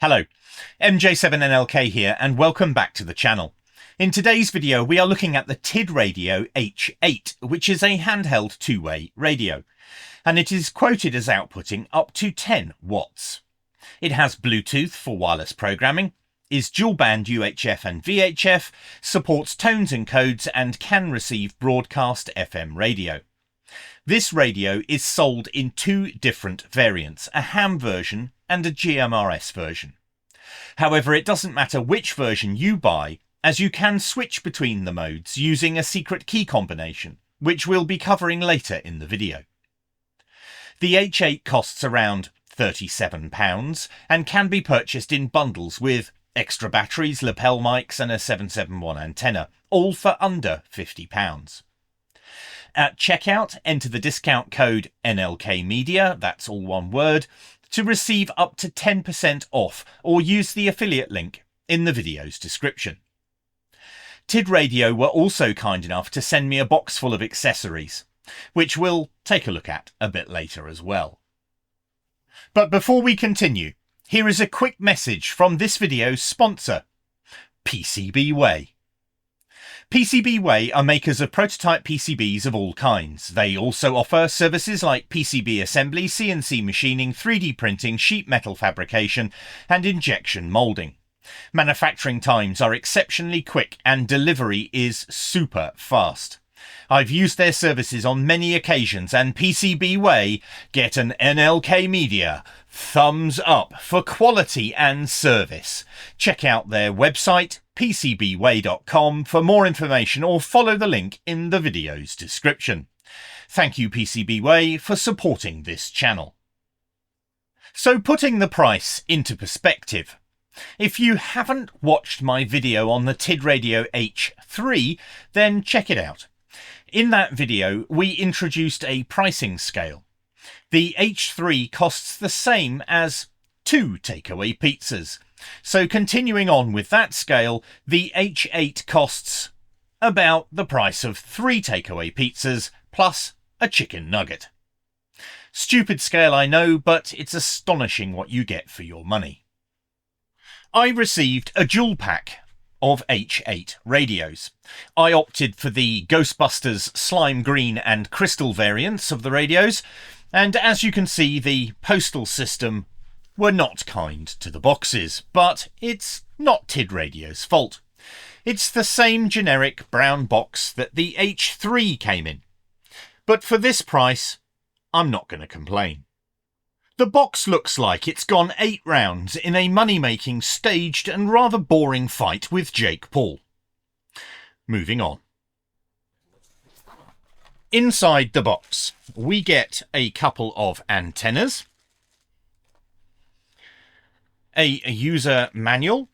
Hello, MJ7NLK here and welcome back to the channel. In today's video we are looking at the TIDRadio H8, which is a handheld two-way radio, and it is quoted as outputting up to 10 watts. It has Bluetooth for wireless programming, is dual band UHF and VHF, supports tones and codes and can receive broadcast FM radio. This radio is sold in two different variants, a ham version and a GMRS version. However, it doesn't matter which version you buy, as you can switch between the modes using a secret key combination, which we'll be covering later in the video. The H8 costs around £37 and can be purchased in bundles with extra batteries, lapel mics and a 771 antenna, all for under £50. At checkout, enter the discount code NLK-Media, that's all one word, to receive up to 10% off, or use the affiliate link in the video's description. TIDRadio were also kind enough to send me a box full of accessories, which we'll take a look at a bit later as well. But before we continue, here is a quick message from this video's sponsor, PCBWay. PCBWay are makers of prototype PCBs of all kinds. They also offer services like PCB assembly, CNC machining, 3D printing, sheet metal fabrication, and injection moulding. Manufacturing times are exceptionally quick and delivery is super fast. I've used their services on many occasions, and PCBWay get an NLK-Media thumbs up for quality and service. Check out their website PCBWay.com for more information, or follow the link in the video's description. Thank you PCBWay for supporting this channel. So, putting the price into perspective, if you haven't watched my video on the TIDRadio H3, then check it out. In that video, we introduced a pricing scale. The H3 costs the same as 2 takeaway pizzas. So continuing on with that scale, the H8 costs about the price of 3 takeaway pizzas plus a chicken nugget. Stupid scale, I know, but it's astonishing what you get for your money. I received a dual pack of H8 radios. I opted for the Ghostbusters slime green and crystal variants of the radios, and as you can see, the postal system were not kind to the boxes, but it's not TIDRadio's fault. It's the same generic brown box that the H3 came in. But for this price, I'm not going to complain. The box looks like it's gone 8 rounds in a money-making, staged and rather boring fight with Jake Paul. Moving on. Inside the box, we get a couple of antennas, a user manual,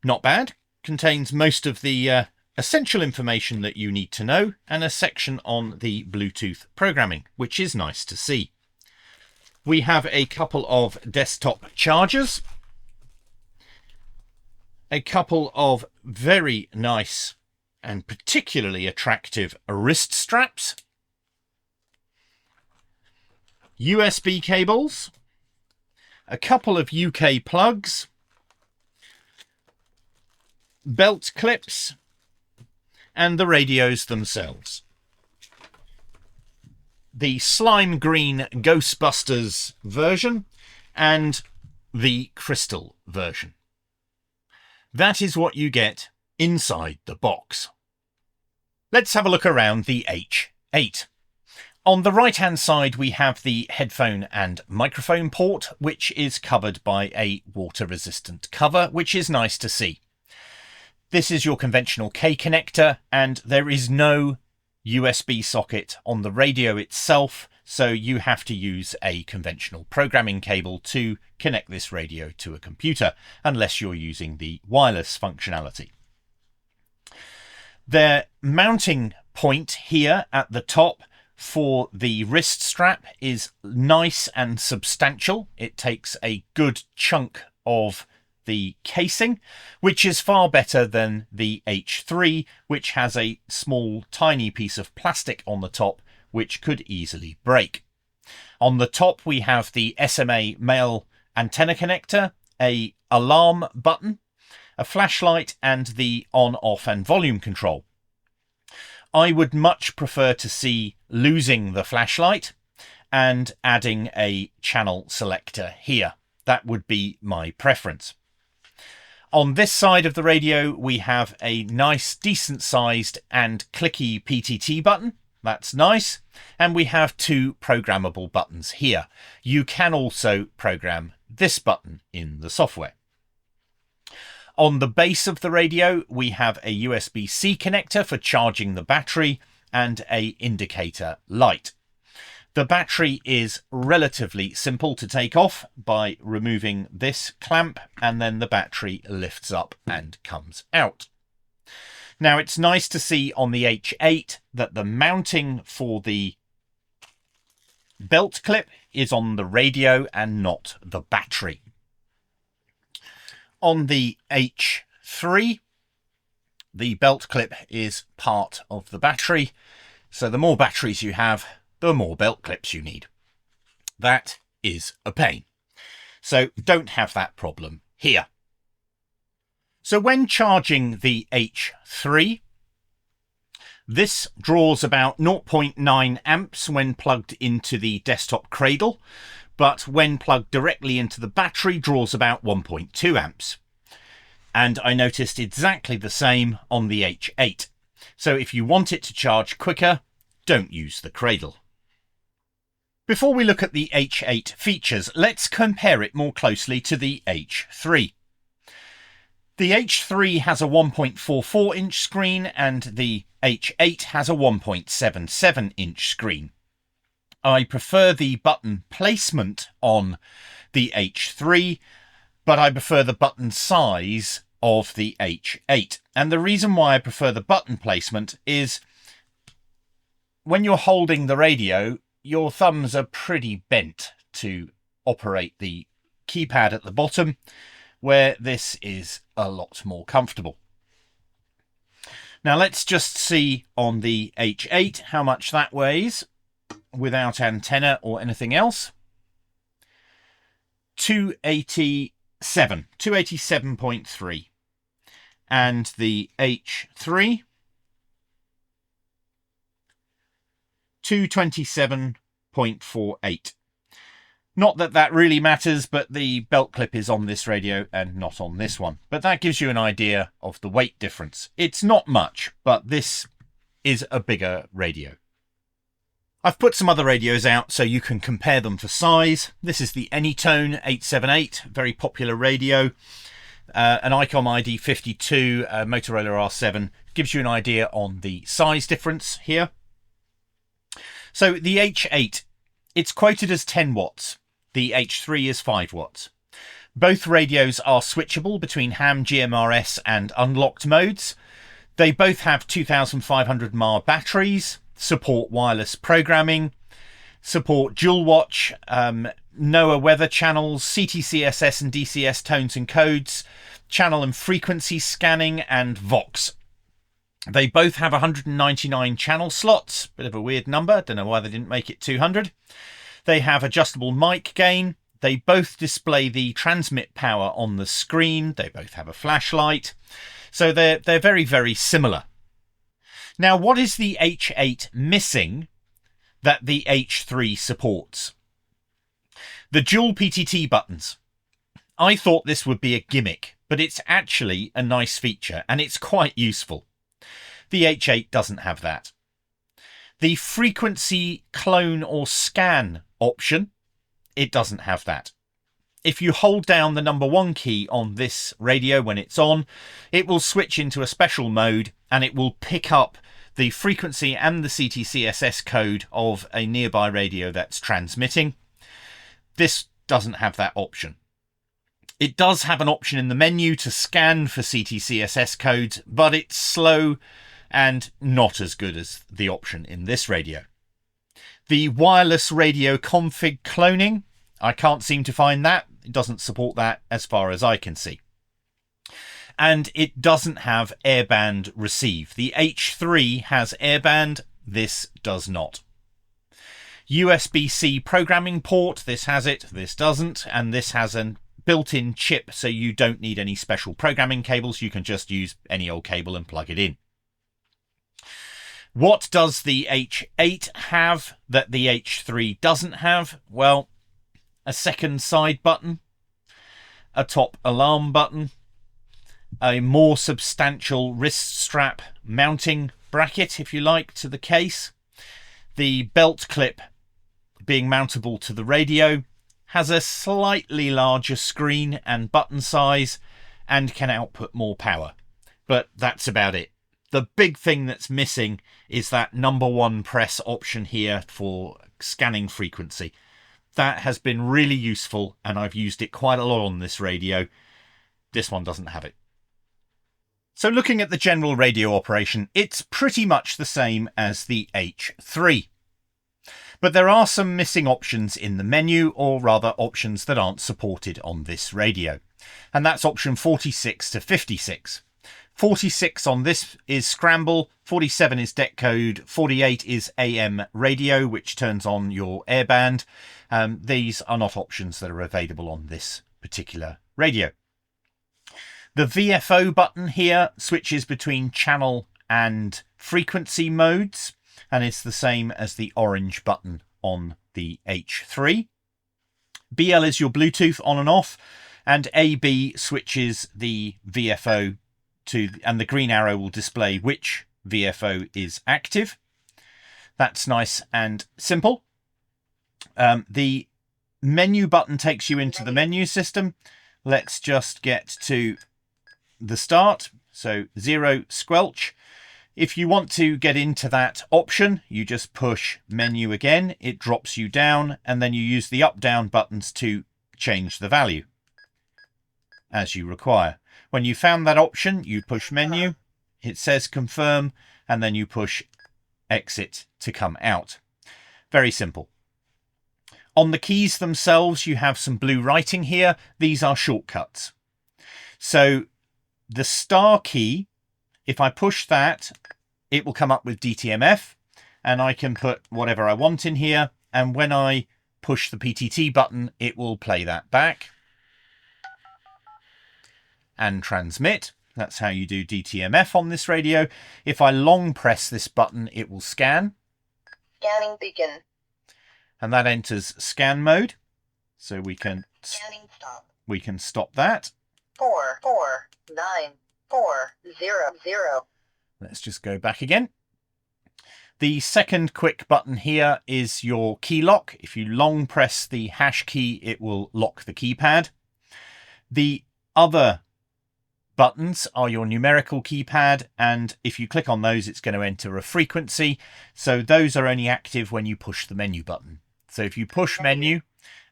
not bad, contains most of the essential information that you need to know, and a section on the Bluetooth programming, which is nice to see. We have a couple of desktop chargers, a couple of very nice and particularly attractive wrist straps, USB cables, a couple of UK plugs, belt clips, and the radios themselves. The slime green Ghostbusters version and the crystal version. That is what you get inside the box. Let's have a look around the H8. On the right hand side we have the headphone and microphone port, which is covered by a water resistant cover, which is nice to see. This is your conventional K connector, and there is no USB socket on the radio itself, so you have to use a conventional programming cable to connect this radio to a computer, unless you're using the wireless functionality. Their mounting point here at the top for the wrist strap is nice and substantial. It takes a good chunk of the casing, which is far better than the H3, which has a small tiny piece of plastic on the top which could easily break. On the top we have the SMA male antenna connector a alarm button, a flashlight, and the on, off, and volume control. I would much prefer to see losing the flashlight and adding a channel selector here. That would be my preference. On this side of the radio, we have a nice, decent sized and clicky PTT button. That's nice. And we have two programmable buttons here. You can also program this button in the software. On the base of the radio, we have a USB-C connector for charging the battery and an indicator light. The battery is relatively simple to take off by removing this clamp, and then the battery lifts up and comes out. Now, it's nice to see on the H8 that the mounting for the belt clip is on the radio and not the battery. On the H3, the belt clip is part of the battery, so the more batteries you have, the more belt clips you need. That is a pain. So don't have that problem here. So when charging the H3, this draws about 0.9 amps when plugged into the desktop cradle, but when plugged directly into the battery draws about 1.2 amps. And I noticed exactly the same on the H8. So if you want it to charge quicker, don't use the cradle. Before we look at the H8 features, let's compare it more closely to the H3. The H3 has a 1.44-inch screen and the H8 has a 1.77-inch screen. I prefer the button placement on the H3, but I prefer the button size of the H8. And the reason why I prefer the button placement is when you're holding the radio, your thumbs are pretty bent to operate the keypad at the bottom, where this is a lot more comfortable. Now let's just see on the H8 how much that weighs without antenna or anything else. 287.3. And the H3, 227.48. Not that that really matters, but the belt clip is on this radio and not on this one. But that gives you an idea of the weight difference. It's not much, but this is a bigger radio. I've put some other radios out so you can compare them for size. This is the Anytone 878, very popular radio. An ICOM ID52, Motorola R7, gives you an idea on the size difference here. So the H8, it's quoted as 10 watts. The H3 is 5 watts. Both radios are switchable between ham, GMRS and unlocked modes. They both have 2500 mAh batteries, support wireless programming, support dual watch, NOAA weather channels, CTCSS and DCS tones and codes, channel and frequency scanning, and Vox. They both have 199 channel slots, bit of a weird number, don't know why they didn't make it 200. They have adjustable mic gain. They both display the transmit power on the screen. They both have a flashlight. So they're very, very similar. Now, what is the H8 missing that the H3 supports? The dual PTT buttons. I thought this would be a gimmick, but it's actually a nice feature and it's quite useful. The H8 doesn't have that. The frequency clone or scan option, it doesn't have that. If you hold down the number 1 key on this radio when it's on, it will switch into a special mode and it will pick up the frequency and the CTCSS code of a nearby radio that's transmitting. This doesn't have that option. It does have an option in the menu to scan for CTCSS codes, but it's slow and not as good as the option in this radio. The wireless radio config cloning, I can't seem to find that. It doesn't support that as far as I can see. And it doesn't have airband receive. The H3 has airband, this does not. USB-C programming port, this has it, this doesn't, and this has a built-in chip, so you don't need any special programming cables. You can just use any old cable and plug it in. What does the H8 have that the H3 doesn't have? Well, a second side button, a top alarm button, a more substantial wrist strap mounting bracket, if you like, to the case. The belt clip, being mountable to the radio, has a slightly larger screen and button size and can output more power. But that's about it. The big thing that's missing is that number one press option here for scanning frequency. That has been really useful, and I've used it quite a lot on this radio. This one doesn't have it. So looking at the general radio operation, it's pretty much the same as the H3. But there are some missing options in the menu, or rather options that aren't supported on this radio. And that's option 46 to 56. 46 on this is scramble, 47 is decode, 48 is AM radio, which turns on your airband. These are not options that are available on this particular radio. The VFO button here switches between channel and frequency modes, and it's the same as the orange button on the H3. BL is your Bluetooth on and off, and AB switches the VFO to, and the green arrow will display which VFO is active. That's nice and simple. The menu button takes you into the menu system. Let's just get to the start. So 0 squelch. If you want to get into that option, you just push menu again. It drops you down, and then you use the up down buttons to change the value as you require. When you found that option, you push menu, it says confirm, and then you push exit to come out. Very simple. On the keys themselves, you have some blue writing here. These are shortcuts. So the star key, if I push that, it will come up with DTMF, and I can put whatever I want in here. And when I push the PTT button, it will play that back and transmit. That's how you do DTMF on this radio. If I long press this button, it will scan. Scanning begin. And that enters scan mode. So we can Scanning stop. We can stop that. 449400. Let's just go back again. The second quick button here is your key lock. If you long press the hash key, it will lock the keypad. The other buttons are your numerical keypad, and if you click on those, it's going to enter a frequency. So those are only active when you push the menu button. So if you push menu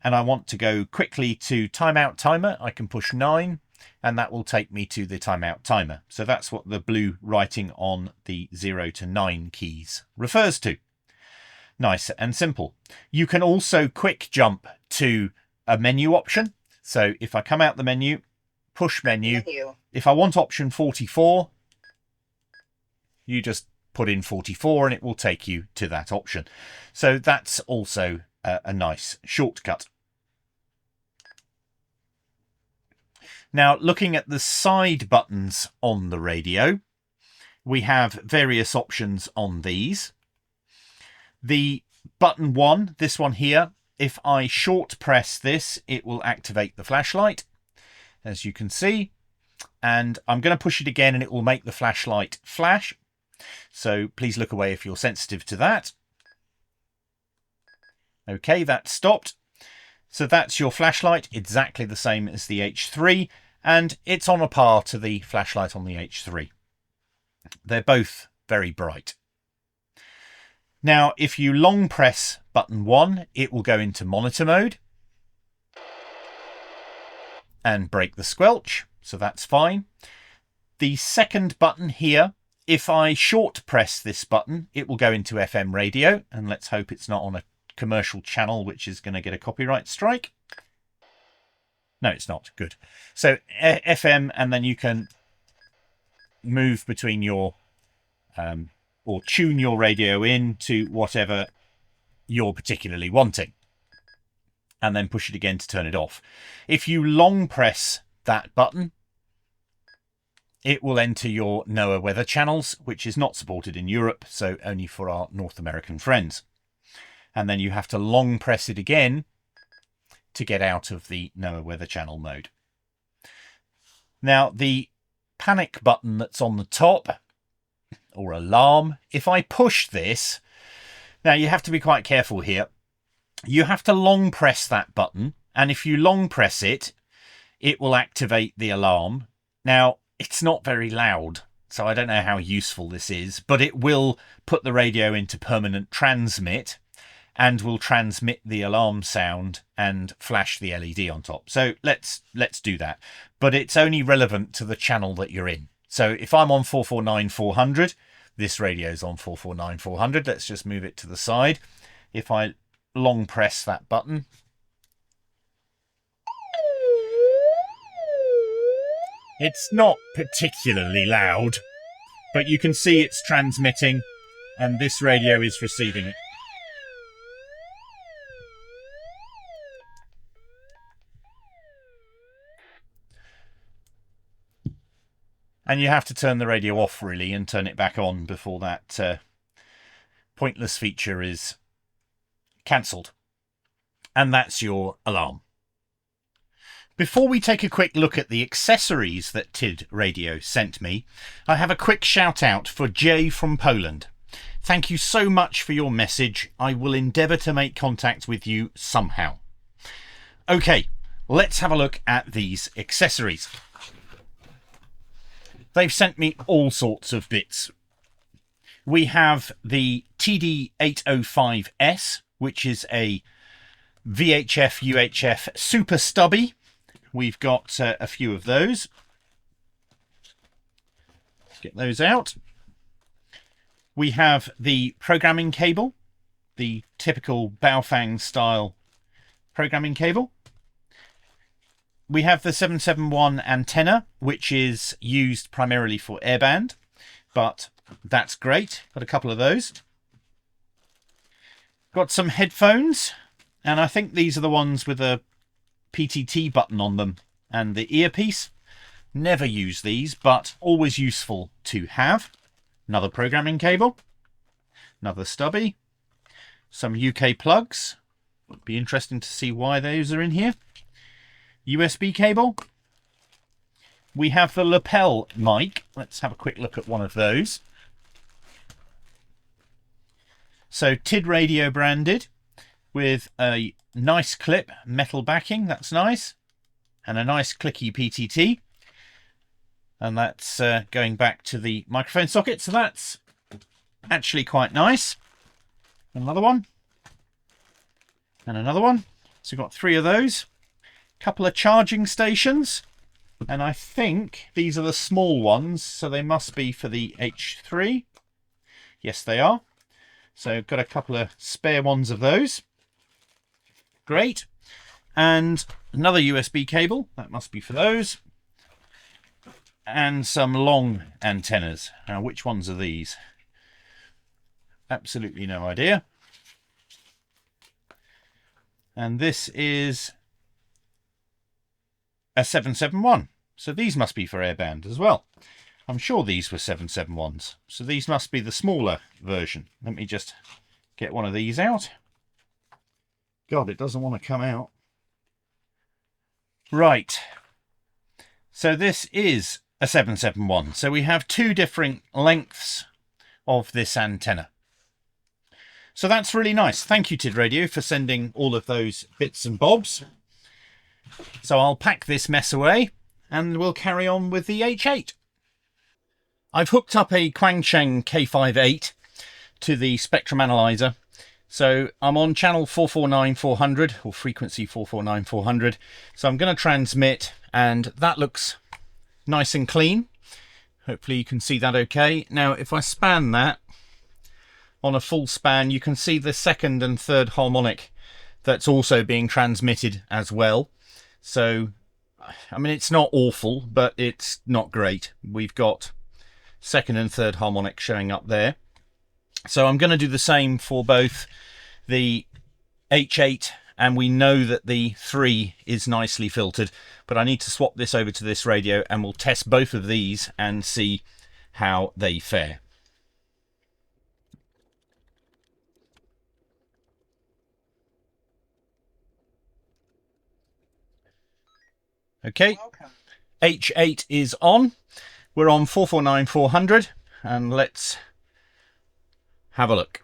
and I want to go quickly to timeout timer, I can push 9 and that will take me to the timeout timer. So that's what the blue writing on the 0 to 9 keys refers to. Nice and simple. You can also quick jump to a menu option. So if I come out the menu, push menu. If I want option 44, you just put in 44 and it will take you to that option. So that's also a nice shortcut. Now, looking at the side buttons on the radio, we have various options on these. The button 1, this one here, if I short press this, it will activate the flashlight, as you can see. And I'm going to push it again and it will make the flashlight flash. So please look away if you're sensitive to that. Okay, that's stopped. So that's your flashlight, exactly the same as the H3, and it's on a par to the flashlight on the H3. They're both very bright. Now, if you long press button 1, it will go into monitor mode and break the squelch, so that's fine. The second button here, if I short press this button, it will go into FM radio, and let's hope it's not on a commercial channel which is going to get a copyright strike. No, it's not. Good. So FM, and then you can move between your or tune your radio in to whatever you're particularly wanting. and then push it again to turn it off. If you long press that button, it will enter your NOAA weather channels, which is not supported in Europe, so only for our North American friends. And then you have to long press it again to get out of the NOAA weather channel mode. Now, the panic button that's on the top, or alarm, if I push this, now you have to be quite careful here. You have to long press that button, and if you long press it, it will activate the alarm. Now, it's not very loud, so I don't know how useful this is, but it will put the radio into permanent transmit and will transmit the alarm sound and flash the LED on top. So let's do that. But it's only relevant to the channel that you're in. So if I'm on 449-400, this radio's on 449-400. Let's just move it to the side. If I long press that button, it's not particularly loud, but you can see it's transmitting and this radio is receiving it. And you have to turn the radio off, really, and turn it back on before that pointless feature is cancelled. And that's your alarm. Before we take a quick look at the accessories that TIDRadio sent me, I have a quick shout out for Jay from Poland. Thank you so much for your message. I will endeavour to make contact with you somehow. Okay, let's have a look at these accessories. They've sent me all sorts of bits. We have the TD-H8S, which is a VHF UHF super stubby. We've got a few of those. Let's get those out. We have the programming cable, the typical Baofeng style programming cable. We have the 771 antenna, which is used primarily for airband, but that's great. Got a couple of those. Got some headphones, and I think these are the ones with a PTT button on them and the earpiece. Never use these, but always useful to have. Another programming cable, another stubby, some UK plugs. Would be interesting to see why those are in here. USB cable. We have the lapel mic. Let's have a quick look at one of those. So TIDRadio branded with a nice clip, metal backing. That's nice. And a nice clicky PTT. And that's going back to the microphone socket. So that's actually quite nice. Another one. And another one. So we've got three of those. Couple of charging stations, and I think these are the small ones, so they must be for the H3. Yes, they are. So got a couple of spare ones of those. Great. And another USB cable, that must be for those. And some long antennas. Now, which ones are these? Absolutely no idea. And this is a 771. So these must be for airband as well. I'm sure these were 771s. So these must be the smaller version. Let me just get one of these out. God, it doesn't want to come out. Right. So this is a 771. So we have two different lengths of this antenna. So that's really nice. Thank you, TIDRadio, for sending all of those bits and bobs. So I'll pack this mess away and we'll carry on with the H8. I've hooked up a Quangcheng K58 to the spectrum analyzer. So I'm on channel 449-400 or frequency 449-400. So I'm going to transmit and that looks nice and clean. Hopefully you can see that okay. Now if I span that on a full span, you can see the second and third harmonic that's also being transmitted as well. So, I mean, it's not awful, but it's not great. We've got second and third harmonic showing up there. So I'm going to do the same for both the H8 and we know that the 3 is nicely filtered, but I need to swap this over to this radio and we'll test both of these and see how they fare. Okay, H8 is on. We're on 449-400, and let's have a look.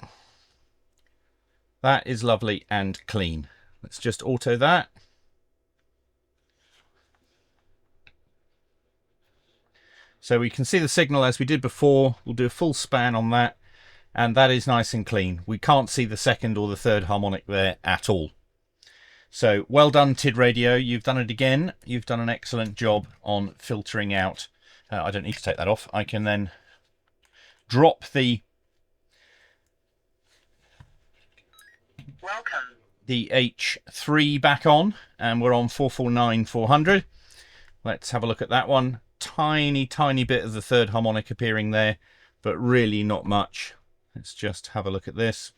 That is lovely and clean. Let's just auto that. So we can see the signal as we did before. We'll do a full span on that, and that is nice and clean. We can't see the second or the third harmonic there at all. So well done, TIDRadio. You've done it again. You've done an excellent job on filtering out. I don't need to take that off. I can then drop the H3 back on, and we're on 449-400. Let's have a look at that one. Tiny bit of the third harmonic appearing there, but really not much. Let's just have a look at this.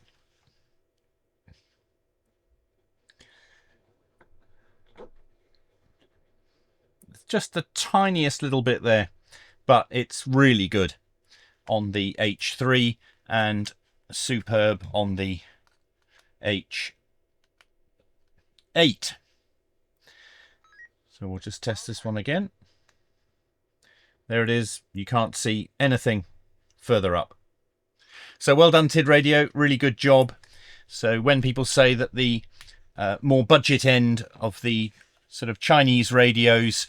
It's just the tiniest little bit there, but it's really good on the H3 and superb on the H8. So we'll just test this one again. There it is. You can't see anything further up. So well done, TIDRadio. Really good job. So when people say that the more budget end of the sort of Chinese radios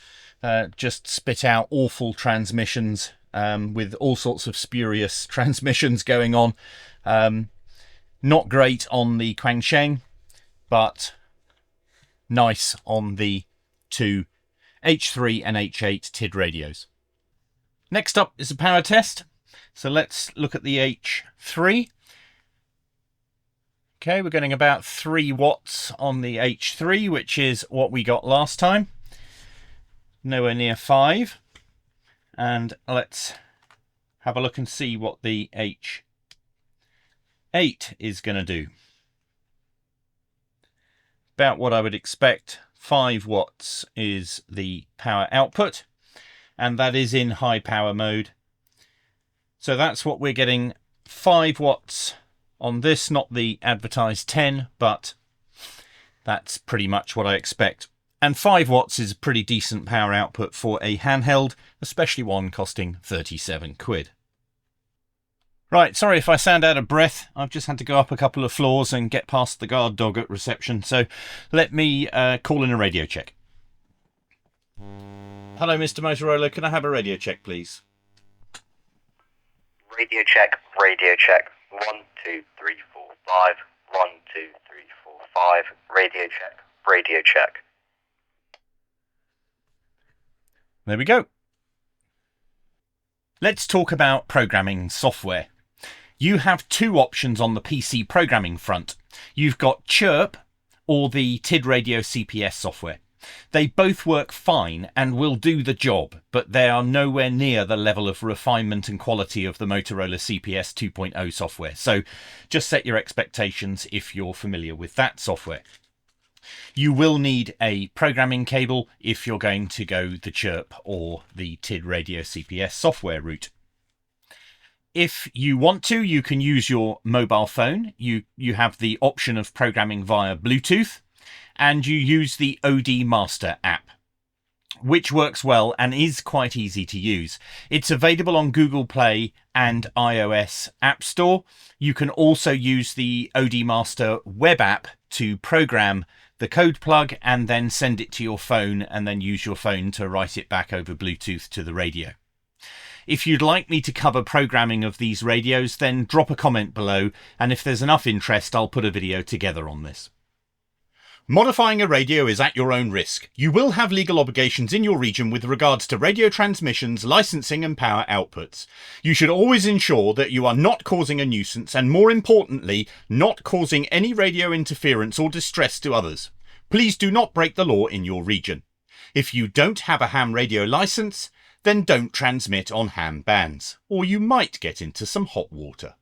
just spit out awful transmissions with all sorts of spurious transmissions going on, not great on the Quansheng, but nice on the two H3 and H8 TID radios. Next up is a power test. So let's look at the H3. Okay, we're getting about 3 watts on the H3, which is what we got last time. Nowhere near 5. And let's have a look and see what the H8 is going to do. About what I would expect. 5 watts is the power output, and that is in high power mode. So that's what we're getting, 5 watts on this, not the advertised 10, but that's pretty much what I expect. And 5 watts is a pretty decent power output for a handheld, especially one costing 37 quid. Right, sorry if I sound out of breath. I've just had to go up a couple of floors and get past the guard dog at reception. So let me call in a radio check. Hello, Mr. Motorola. Can I have a radio check, please? Radio check, radio check. 1, 2, 3, 4, 5. 1, 2, 3, 4, 5. Radio check, radio check. There we go. Let's talk about programming software. You have 2 options on the PC programming front. You've got Chirp or the TIDRadio CPS software. They both work fine and will do the job, but they are nowhere near the level of refinement and quality of the Motorola CPS 2.0 software. So just set your expectations if you're familiar with that software. You will need a programming cable if you're going to go the Chirp or the TIDRadio CPS software route. If you want to, you can use your mobile phone. You have the option of programming via Bluetooth, and you use the OD Master app, which works well and is quite easy to use. It's available on Google Play and iOS App Store. You can also use the OD Master web app to program the code plug and then send it to your phone, and then use your phone to write it back over Bluetooth to the radio. If you'd like me to cover programming of these radios, then drop a comment below, and if there's enough interest, I'll put a video together on this. Modifying a radio is at your own risk. You will have legal obligations in your region with regards to radio transmissions, licensing and power outputs. You should always ensure that you are not causing a nuisance and, more importantly, not causing any radio interference or distress to others. Please do not break the law in your region. If you don't have a ham radio license, then don't transmit on ham bands, or you might get into some hot water.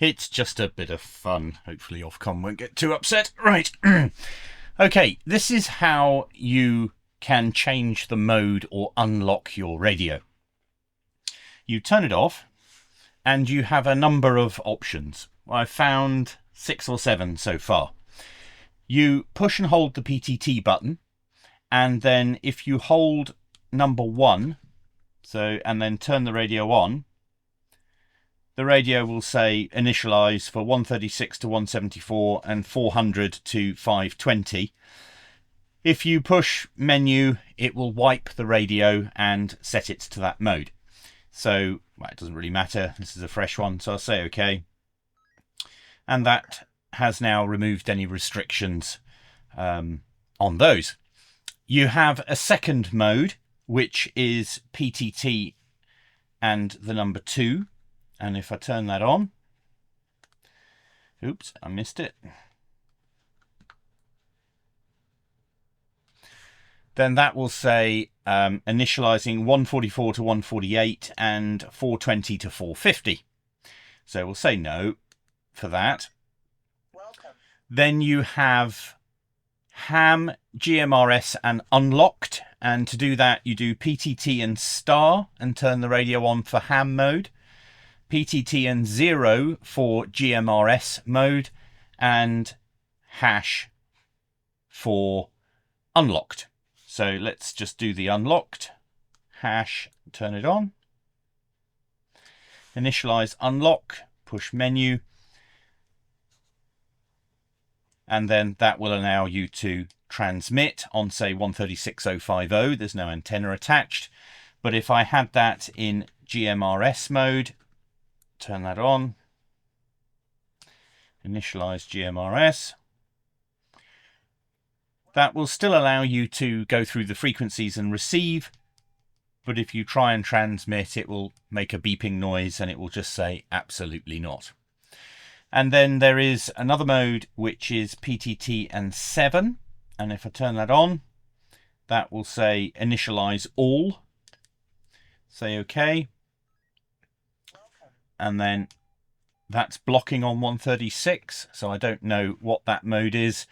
It's just a bit of fun. Hopefully Ofcom won't get too upset. Right. Okay, this is how you can change the mode or unlock your radio. You turn it off and you have a number of options. I've found 6 or 7 so far. You push and hold the PTT button, and then if you hold number 1, and then turn the radio on, the radio will say initialize for 136 to 174 and 400 to 520. If you push menu, it will wipe the radio and set it to that mode. So well, it doesn't really matter. This is a fresh one, so I'll say OK. And that has now removed any restrictions on those. You have a second mode, which is PTT and the number 2. And if I turn that on, oops, I missed it. Then that will say initializing 144 to 148 and 420 to 450. So we'll say no for that. Welcome. Then you have ham, GMRS and Unlocked. And to do that, you do PTT and star and turn the radio on for ham mode. PTT and 0 for GMRS mode, and hash for unlocked. So let's just do the unlocked. Hash, turn it on. Initialize unlock, push menu. And then that will allow you to transmit on, say, 136050. There's no antenna attached. But if I had that in GMRS mode, turn that on, initialize GMRS. That will still allow you to go through the frequencies and receive, but if you try and transmit, it will make a beeping noise and it will just say absolutely not. And then there is another mode, which is PTT and 7. And if I turn that on, that will say initialize all. Say OK. And then that's blocking on 136, so I don't know what that mode is.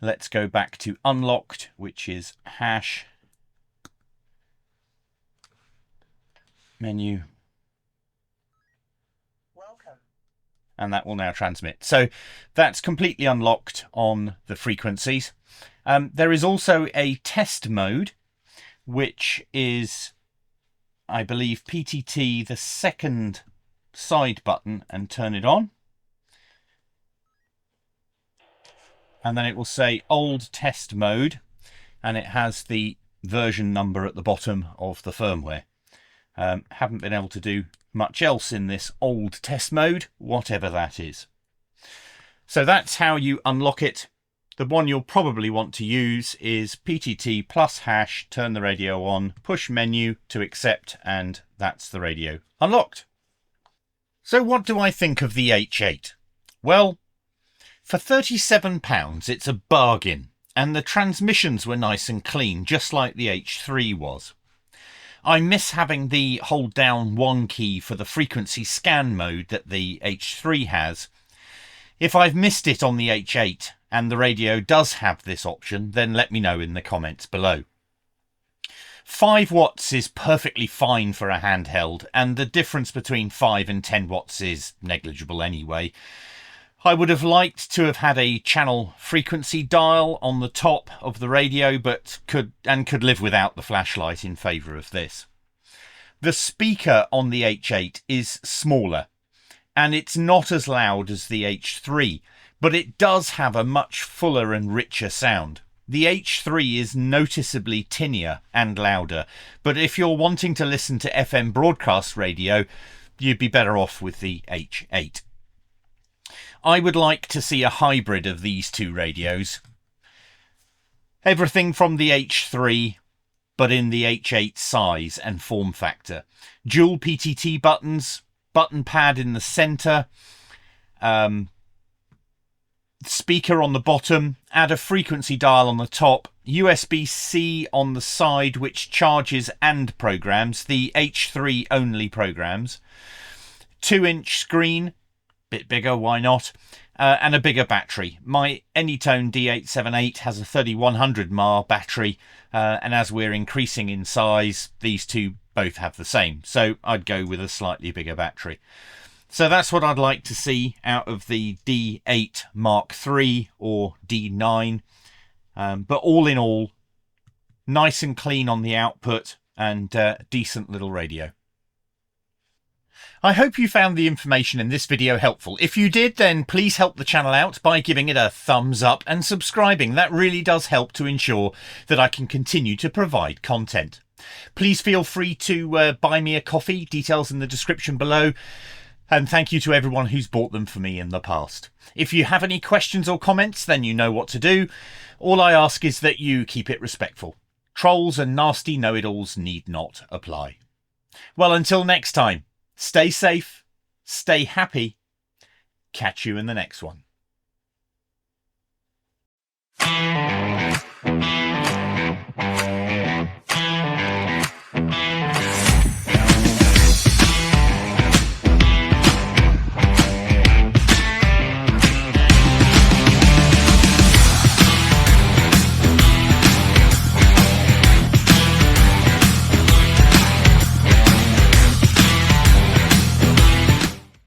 Let's go back to unlocked, which is hash, menu, Welcome. and that will now transmit. So that's completely unlocked on the frequencies. There is also a test mode, which is, I believe, PTT, the second side button, and turn it on. And then it will say old test mode, and it has the version number at the bottom of the firmware. Haven't been able to do much else in this old test mode, whatever that is. So that's how you unlock it. The one you'll probably want to use is PTT plus hash, turn the radio on, push menu to accept, and that's the radio unlocked. So what do I think of the H8? Well, for £37 it's a bargain, and the transmissions were nice and clean, just like the H3 was. I miss having the hold down 1 key for the frequency scan mode that the H3 has. If I've missed it on the H8 and the radio does have this option, then let me know in the comments below. 5 watts is perfectly fine for a handheld, and the difference between 5 and 10 watts is negligible anyway. I would have liked to have had a channel frequency dial on the top of the radio, but could live without the flashlight in favour of this. The speaker on the H8 is smaller, and it's not as loud as the H3, but it does have a much fuller and richer sound. The H3 is noticeably tinnier and louder, but if you're wanting to listen to FM broadcast radio, you'd be better off with the H8. I would like to see a hybrid of these two radios. Everything from the H3, but in the H8 size and form factor. Dual PTT buttons, button pad in the centre, speaker on the bottom, add a frequency dial on the top, USB-C on the side which charges and programs, the H3 only programs, 2-inch screen, bit bigger, why not? And a bigger battery. My Anytone D878 has a 3100 mAh battery, and as we're increasing in size, these two both have the same. So I'd go with a slightly bigger battery. So that's what I'd like to see out of the D8 Mark III or D9. But all in all, nice and clean on the output and decent little radio. I hope you found the information in this video helpful. If you did, then please help the channel out by giving it a thumbs up and subscribing. That really does help to ensure that I can continue to provide content. Please feel free to buy me a coffee, details in the description below. And thank you to everyone who's bought them for me in the past. If you have any questions or comments, then you know what to do. All I ask is that you keep it respectful. Trolls and nasty know-it-alls need not apply. Well, until next time, stay safe, stay happy. Catch you in the next one.